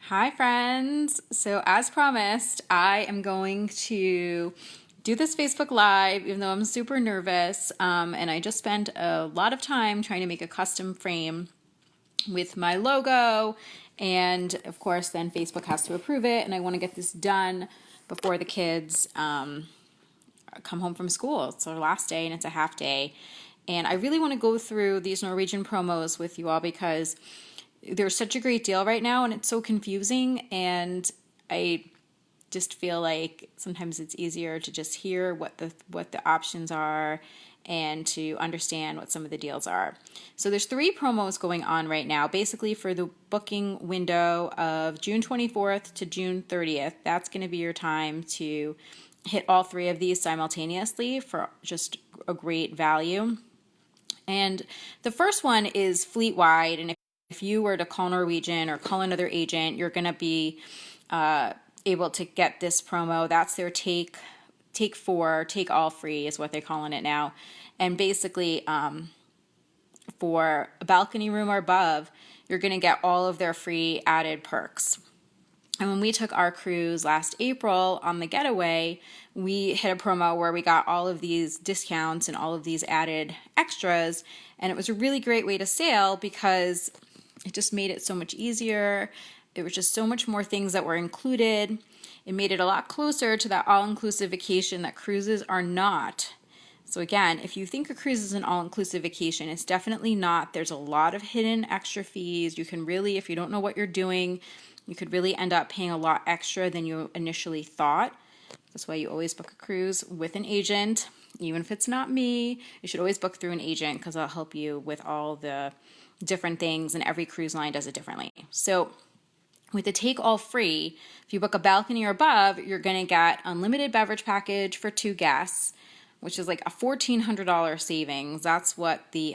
Hi friends! So as promised, I am going to do this Facebook Live even though I'm super nervous, and I just spent a lot of time trying to make a custom frame with my logo, and of course then Facebook has to approve it, and I want to get this done before the kids come home from school. It's their last day and it's a half day, and I really want to go through these Norwegian promos with you all because there's such a great deal right now and it's so confusing, and I just feel like sometimes it's easier to just hear what the options are and to understand what some of the deals are. So there's 3 promos going on right now, basically for the booking window of June 24th to June 30th. That's going to be your time to hit all 3 of these simultaneously for just a great value. And the first one is fleet-wide, and if you were to call Norwegian or call another agent, you're going to be able to get this promo. That's their take 4, take all free is what they're calling it now. And basically, for a balcony room or above, you're going to get all of their free added perks. And when we took our cruise last April on the getaway, we hit a promo where we got all of these discounts and all of these added extras. And it was a really great way to sail because it just made it so much easier. It was just so much more things that were included. It made it a lot closer to that all-inclusive vacation that cruises are not. So again, if you think a cruise is an all-inclusive vacation, it's definitely not. There's a lot of hidden extra fees. You can really, if you don't know what you're doing, you could really end up paying a lot extra than you initially thought. That's why you always book a cruise with an agent. Even if it's not me, you should always book through an agent because I'll help you with all the different things, and every cruise line does it differently. So with the take all free, if you book a balcony or above, you're going to get unlimited beverage package for 2 guests, which is like a $1,400 savings. That's what the,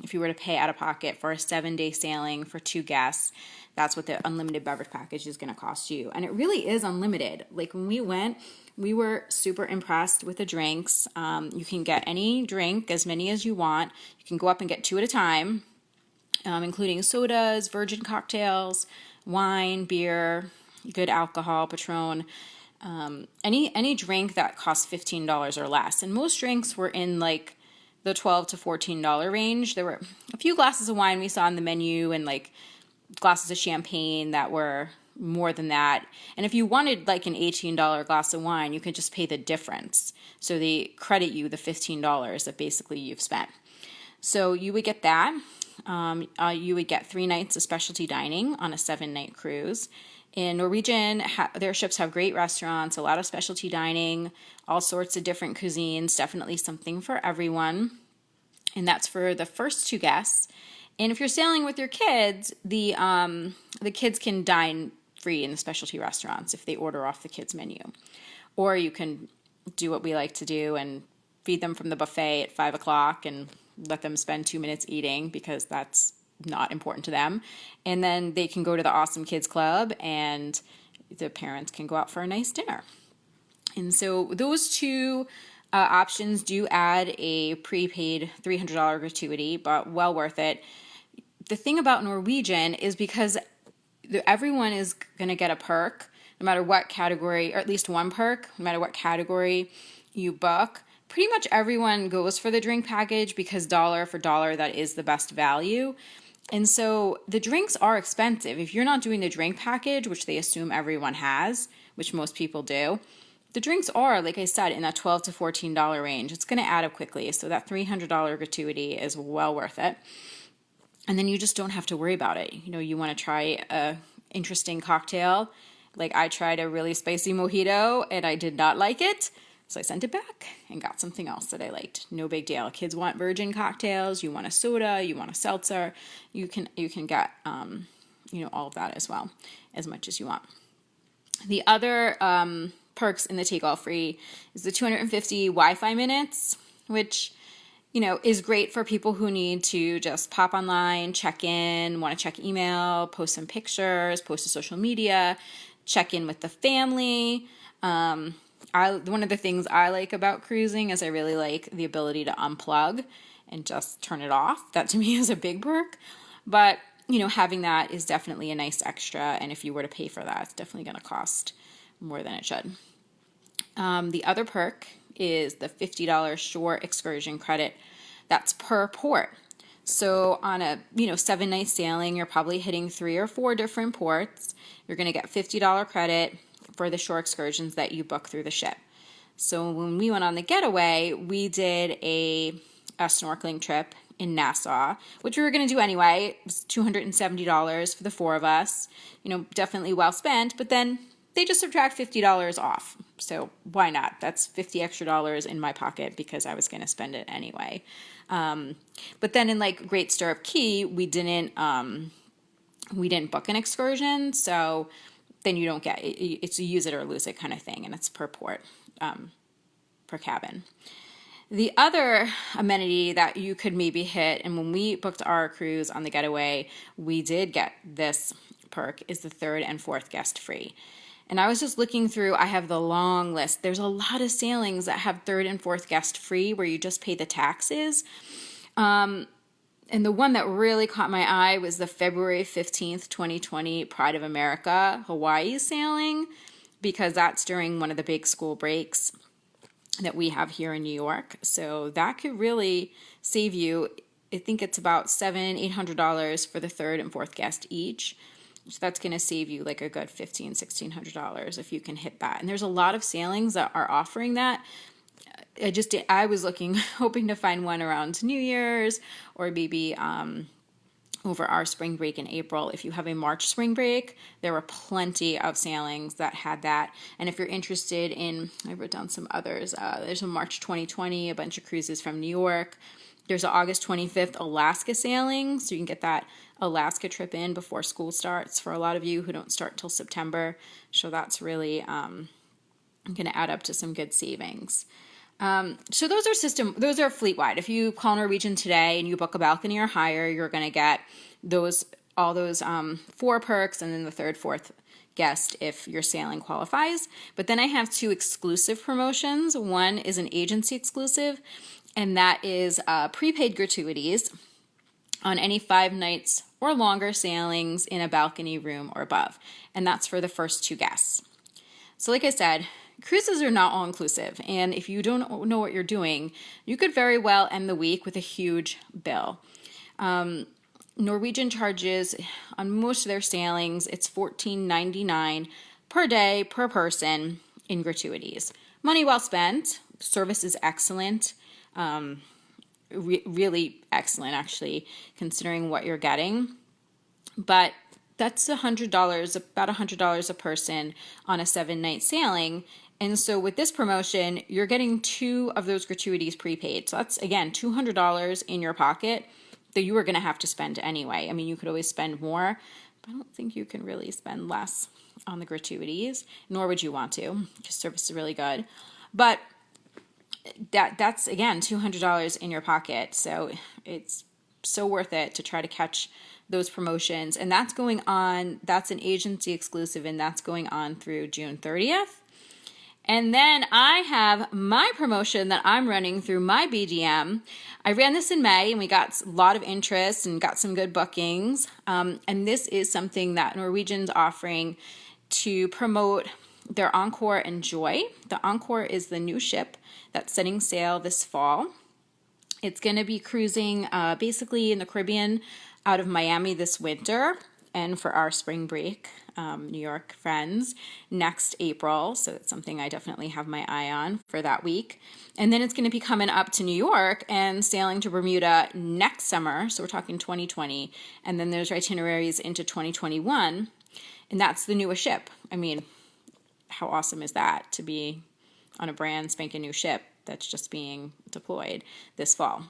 if you were to pay out of pocket for a 7-day sailing for 2 guests, that's what the unlimited beverage package is going to cost you. And it really is unlimited. Like when we went, we were super impressed with the drinks. You can get any drink, as many as you want. You can go up and get 2 at a time, including sodas, virgin cocktails, wine, beer, good alcohol, Patron, any drink that costs $15 or less. And most drinks were in like the $12 to $14 range. There were a few glasses of wine we saw on the menu and like glasses of champagne that were more than that. And if you wanted like an $18 glass of wine, you could just pay the difference. So they credit you the $15 that basically you've spent. So you would get that. You would get 3 nights of specialty dining on a 7-night cruise. In Norwegian, their ships have great restaurants, a lot of specialty dining, all sorts of different cuisines, definitely something for everyone. And that's for the first 2 guests. And if you're sailing with your kids, the kids can dine free in the specialty restaurants if they order off the kids' menu. Or you can do what we like to do and feed them from the buffet at 5 o'clock and let them spend 2 minutes eating because that's not important to them. And then they can go to the Awesome Kids Club and the parents can go out for a nice dinner. And so those 2 options do add a prepaid $300 gratuity, but well worth it. The thing about Norwegian is because everyone is going to get a perk, no matter what category, or at least one perk, no matter what category you book. Pretty much everyone goes for the drink package because dollar for dollar, that is the best value. And so the drinks are expensive. If you're not doing the drink package, which they assume everyone has, which most people do, the drinks are, like I said, in that $12 to $14 range. It's going to add up quickly. So that $300 gratuity is well worth it. And then you just don't have to worry about it. You know, you want to try a interesting cocktail. Like I tried a really spicy mojito and I did not like it. So I sent it back and got something else that I liked. No big deal. Kids want virgin cocktails. You want a soda. You want a seltzer. You can get all of that as well, as much as you want. The other perks in the take all free is the 250 Wi-Fi minutes, which is great for people who need to just pop online, check in, want to check email, post some pictures, post to social media, check in with the family. One of the things I like about cruising is I really like the ability to unplug and just turn it off. That to me is a big perk. But having that is definitely a nice extra. And if you were to pay for that, it's definitely going to cost more than it should. The other perk is the $50 shore excursion credit. That's per port. So on a 7-night sailing, you're probably hitting 3 or 4 different ports. You're going to get $50 credit for the shore excursions that you book through the ship. So when we went on the getaway, we did a snorkeling trip in Nassau, which we were going to do anyway. It was $270 for the 4 of us. Definitely well spent, but then they just subtract $50 off. So why not? That's $50 extra in my pocket because I was going to spend it anyway. But then in like Great Stirrup Cay, we didn't book an excursion, so then you don't get it's a use it or lose it kind of thing, and it's per port, per cabin. The other amenity that you could maybe hit, and when we booked our cruise on the getaway, we did get this perk, is the 3rd and 4th guest free. And I was just looking through, I have the long list. There's a lot of sailings that have 3rd and 4th guest free where you just pay the taxes. And the one that really caught my eye was the February 15th, 2020 Pride of America Hawaii sailing, because that's during one of the big school breaks that we have here in New York. So that could really save you. I think it's about $700-800 for the 3rd and 4th guest each. So that's going to save you like a good $1,500-1,600 if you can hit that. And there's a lot of sailings that are offering that. I was hoping to find one around New Year's or maybe over our spring break in April. If you have a March spring break, there were plenty of sailings that had that. And if you're interested in, I wrote down some others. There's a March 2020, a bunch of cruises from New York. There's an August 25th Alaska sailing, so you can get that Alaska trip in before school starts for a lot of you who don't start till September. So that's really going to add up to some good savings. So those are fleet-wide. If you call Norwegian today and you book a balcony or higher, you're going to get all those 4 perks and then the 3rd, 4th guest if your sailing qualifies. But then I have 2 exclusive promotions. One is an agency exclusive, and that is prepaid gratuities on any 5 nights or longer sailings in a balcony room or above. And that's for the first 2 guests. So like I said, cruises are not all-inclusive, and if you don't know what you're doing, you could very well end the week with a huge bill. Norwegian charges on most of their sailings, it's $14.99 per day per person in gratuities. Money well spent. Service is excellent. Really excellent, actually, considering what you're getting. But that's $100, about $100 a person on a 7-night sailing. And so with this promotion, you're getting 2 of those gratuities prepaid. So that's, again, $200 in your pocket that you are going to have to spend anyway. I mean, you could always spend more, but I don't think you can really spend less on the gratuities, nor would you want to, because service is really good. But that's, again, $200 in your pocket. So it's so worth it to try to catch those promotions. And that's going on, that's an agency exclusive, and that's going on through June 30th. And then I have my promotion that I'm running through my BDM. I ran this in May, and we got a lot of interest and got some good bookings. And this is something that Norwegian's offering to promote their Encore and Joy. The Encore is the new ship that's setting sail this fall. It's going to be cruising basically in the Caribbean out of Miami this winter, and for our spring break, New York friends, next April. So it's something I definitely have my eye on for that week. And then it's going to be coming up to New York and sailing to Bermuda next summer. So we're talking 2020. And then there's itineraries into 2021. And that's the newest ship. I mean, how awesome is that to be on a brand spanking new ship that's just being deployed this fall?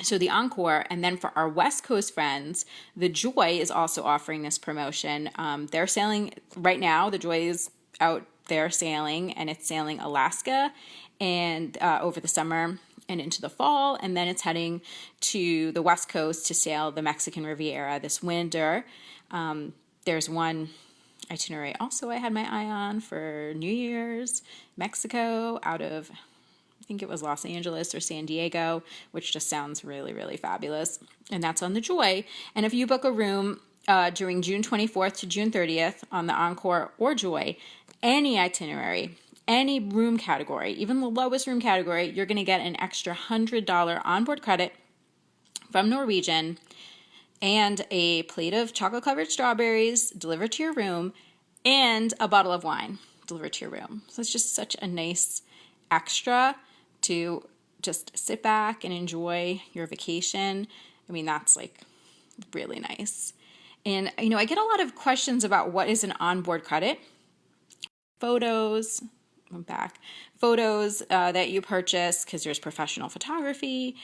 So the Encore, and then for our West Coast friends, the Joy is also offering this promotion. They're sailing right now. The Joy is out there sailing, and it's sailing Alaska and over the summer and into the fall, and then it's heading to the West Coast to sail the Mexican Riviera this winter. There's one itinerary also I had my eye on for New Year's, Mexico, out of I think it was Los Angeles or San Diego, which just sounds really, really fabulous. And that's on the Joy. And if you book a room during June 24th to June 30th on the Encore or Joy, any itinerary, any room category, even the lowest room category, you're going to get an extra $100 onboard credit from Norwegian and a plate of chocolate-covered strawberries delivered to your room and a bottle of wine delivered to your room. So it's just such a nice extra to just sit back and enjoy your vacation. I mean, that's like really nice. And, I get a lot of questions about what is an onboard credit. Photos that you purchase because there's professional photography,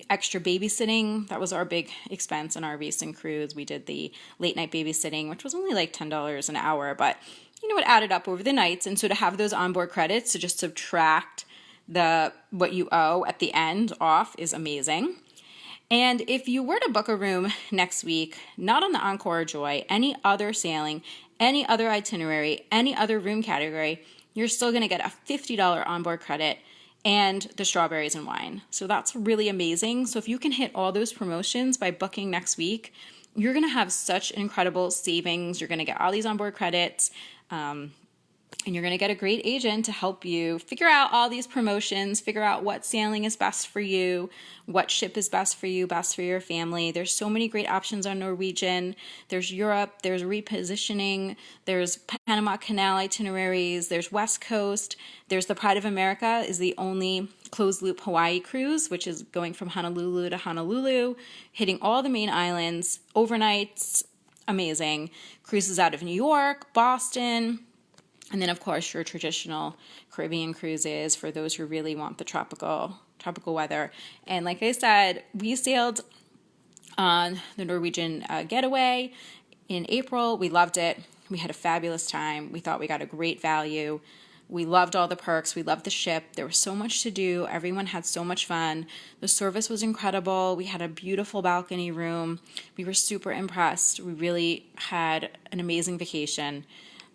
extra babysitting. That was our big expense on our recent cruise. We did the late night babysitting, which was only like $10 an hour, but it added up over the nights. And so to have those onboard credits to just subtract what you owe at the end off is amazing. And if you were to book a room next week, not on the Encore or Joy, any other sailing, any other itinerary, any other room category, you're still going to get a $50 onboard credit and the strawberries and wine. So that's really amazing. So if you can hit all those promotions by booking next week, you're going to have such incredible savings. You're going to get all these onboard credits, and you're going to get a great agent to help you figure out all these promotions, figure out what sailing is best for you, what ship is best for you, best for your family. There's so many great options on Norwegian. There's Europe, there's repositioning, there's Panama Canal itineraries, there's West Coast, there's the Pride of America is the only closed loop Hawaii cruise, which is going from Honolulu to Honolulu, hitting all the main islands, overnights, amazing. Cruises out of New York, Boston, and then, of course, your traditional Caribbean cruises for those who really want the tropical weather. And like I said, we sailed on the Norwegian Getaway in April. We loved it. We had a fabulous time. We thought we got a great value. We loved all the perks. We loved the ship. There was so much to do. Everyone had so much fun. The service was incredible. We had a beautiful balcony room. We were super impressed. We really had an amazing vacation.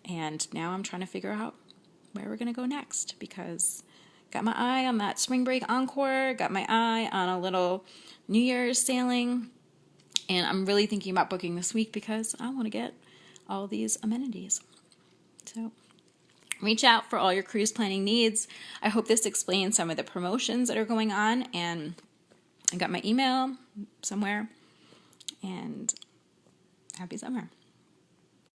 And now I'm trying to figure out where we're going to go next because got my eye on that spring break Encore, got my eye on a little New Year's sailing, and I'm really thinking about booking this week because I want to get all these amenities. So reach out for all your cruise planning needs. I hope this explains some of the promotions that are going on, and I got my email somewhere, and happy summer.